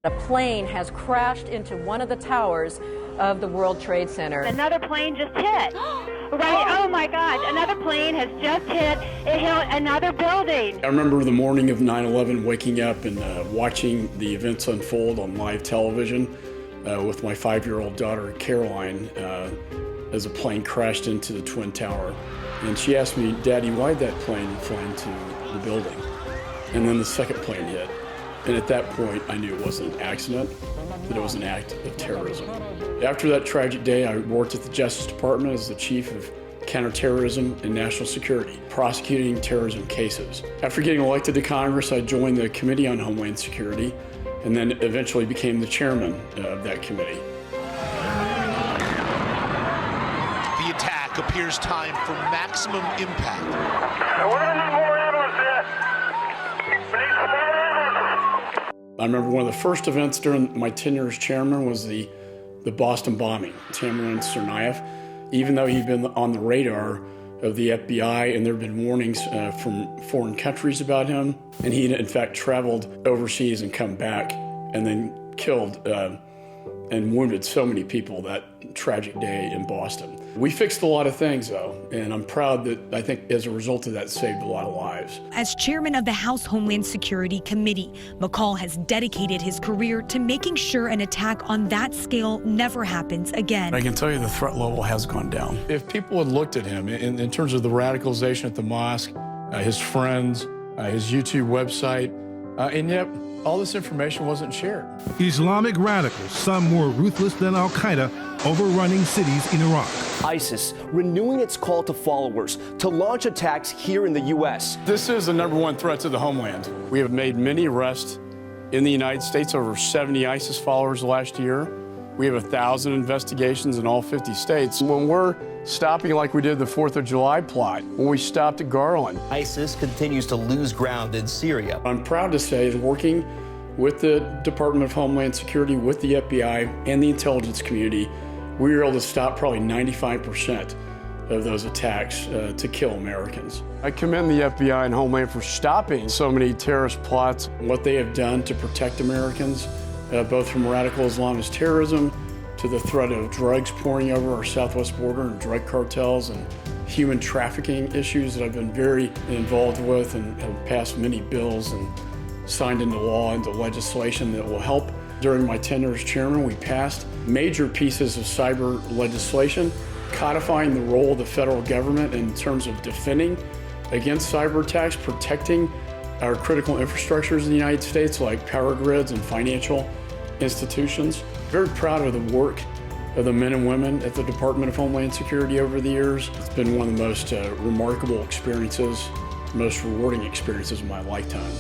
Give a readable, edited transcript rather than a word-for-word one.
A plane has crashed into one of the towers of the World Trade Center. Another plane just hit. Right, oh my God, another plane has just hit. It hit another building. I remember the morning of 9/11 waking up and watching the events unfold on live television with my 5-year-old daughter, Caroline, as a plane crashed into the Twin Tower. And she asked me, "Daddy, why'd that plane fly into the building?" And then the second plane hit. And at that point, I knew it wasn't an accident, that it was an act of terrorism. After that tragic day, I worked at the Justice Department as the Chief of Counterterrorism and National Security, prosecuting terrorism cases. After getting elected to Congress, I joined the Committee on Homeland Security and then eventually became the chairman of that committee. The attack appears timed for maximum impact. We're going to need more ambulance there. We need some more ambulance. I remember one of the first events during my tenure as chairman was the Boston bombing. Tamerlan Tsarnaev, even though he'd been on the radar of the FBI and there had been warnings from foreign countries about him, and he had in fact traveled overseas and come back and then killed and wounded so many people that tragic day in Boston. We fixed a lot of things, though, and I'm proud that I think as a result of that saved a lot of lives. As chairman of the House Homeland Security Committee, McCaul has dedicated his career to making sure an attack on that scale never happens again. I can tell you the threat level has gone down. If people had looked at him in terms of the radicalization at the mosque, his friends, his YouTube website, and yet all this information wasn't shared. Islamic radicals, some more ruthless than Al-Qaeda, overrunning cities in Iraq. ISIS renewing its call to followers to launch attacks here in the U.S. This is the #1 threat to the homeland. We have made many arrests in the United States, over 70 ISIS followers last year. We have 1,000 investigations in all 50 states. When we're stopping like we did the 4th of July plot, when we stopped at Garland. ISIS continues to lose ground in Syria. I'm proud to say that working with the Department of Homeland Security, with the FBI, and the intelligence community, we were able to stop probably 95% of those attacks to kill Americans. I commend the FBI and Homeland for stopping so many terrorist plots, what they have done to protect Americans, both from radical Islamist terrorism to the threat of drugs pouring over our southwest border and drug cartels and human trafficking issues that I've been very involved with and have passed many bills and signed into law, into legislation that will help. During my tenure as chairman, we passed major pieces of cyber legislation, codifying the role of the federal government in terms of defending against cyber attacks, protecting our critical infrastructures in the United States like power grids and financial institutions. Very proud of the work of the men and women at the Department of Homeland Security over the years. It's been one of the most remarkable experiences, most rewarding experiences of my lifetime.